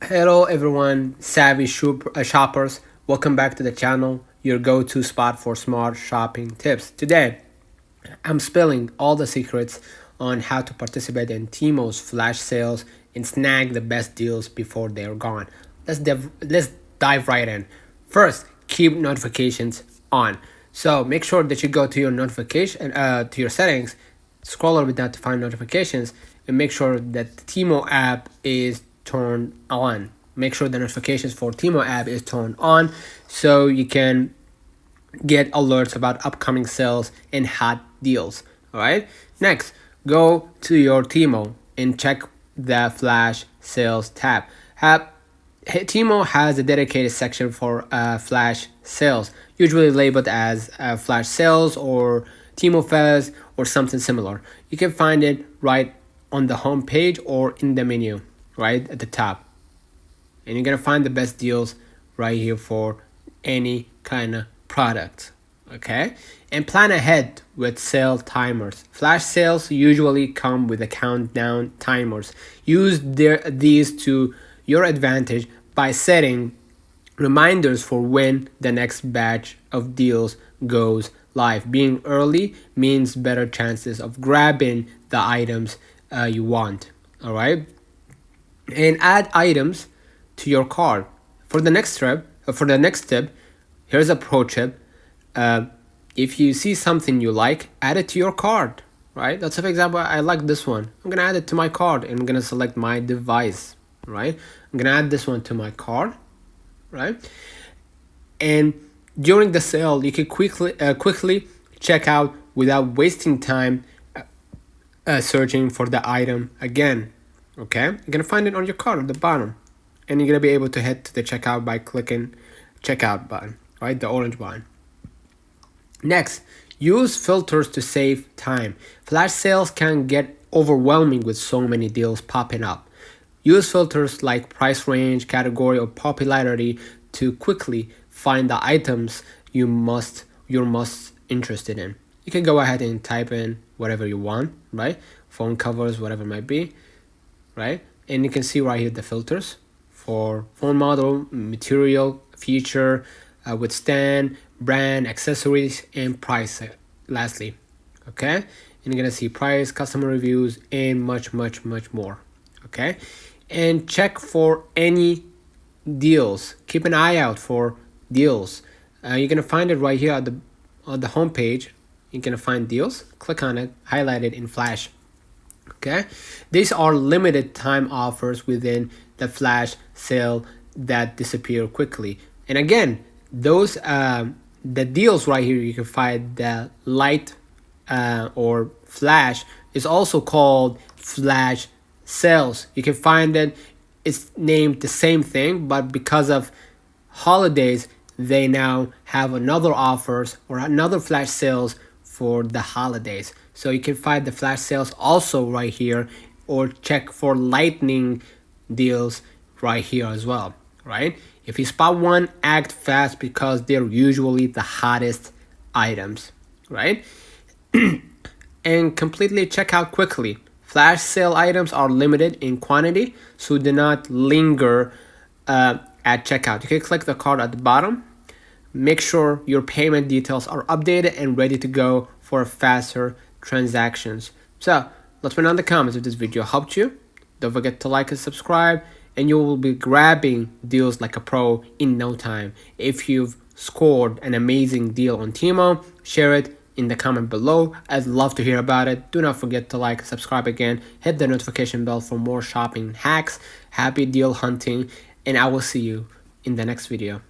Hello everyone, shoppers. Welcome back to the channel, your go-to spot for smart shopping tips. Today, I'm spilling all the secrets on how to participate in Temu's flash sales and snag the best deals before they're gone. Let's dive right in. First, keep notifications on. So make sure that you go to your to your settings, scroll over down to find notifications, and make sure that the Temu app is turned on. Make sure the notifications for Temu app is turned on so you can get alerts about upcoming sales and hot deals. All right. Next, go to your Temu and check the flash sales tab. Temu has a dedicated section for flash sales, usually labeled as flash sales or Temu Fest or something similar. You can find it right on the home page or in the menu right at the top. And you're gonna find the best deals right here for any kind of product. Okay, and plan ahead with sale timers. Flash sales usually come with a countdown timers. Use these to your advantage by setting reminders for when the next batch of deals goes live. Being early means better chances of grabbing the items you want. All right, and add items to your cart. For the next tip, here's a pro tip. If you see something you like, add it to your cart. Right? Let's say, for example, I like this one. I'm gonna add it to my cart, and I'm gonna select my device. Right? I'm gonna add this one to my cart. Right? And during the sale, you can quickly check out without wasting time searching for the item again. Okay, you're gonna find it on your cart at the bottom, and you're gonna be able to head to the checkout by clicking checkout button, right, the orange button. Next, use filters to save time. Flash sales can get overwhelming with so many deals popping up. Use filters like price range, category, or popularity to quickly find the items you're most interested in. You can go ahead and type in whatever you want, right? Phone covers, whatever it might be, right? And you can see right here the filters for phone model, material, feature, withstand, brand, accessories, and price. Lastly, okay? And you're gonna see price, customer reviews, and much more. Okay, and check for any deals. Keep an eye out for deals. You're gonna find it right here on the home page. You're gonna find deals. Click on it, highlight it in flash. Okay, these are limited time offers within the flash sale that disappear quickly. And again, those the deals right here, you can find the light or flash is also called flash sales. You can find it, it's named the same thing, but because of holidays, they now have another offers or another flash sales for the holidays. So you can find the flash sales also right here, or check for lightning deals right here as well, right? If you spot one, act fast because they're usually the hottest items, right? And completely check out quickly. Flash sale items are limited in quantity, so do not linger at checkout. You can click the card at the bottom. Make sure your payment details are updated and ready to go for faster transactions. So let's put on the comments if this video helped you. Don't forget to like and subscribe, and you will be grabbing deals like a pro in no time. If you've scored an amazing deal on Temu, share it in the comment below. I'd love to hear about it. Do not forget to like, subscribe again, hit the notification bell for more shopping hacks. Happy deal hunting, and I will see you in the next video.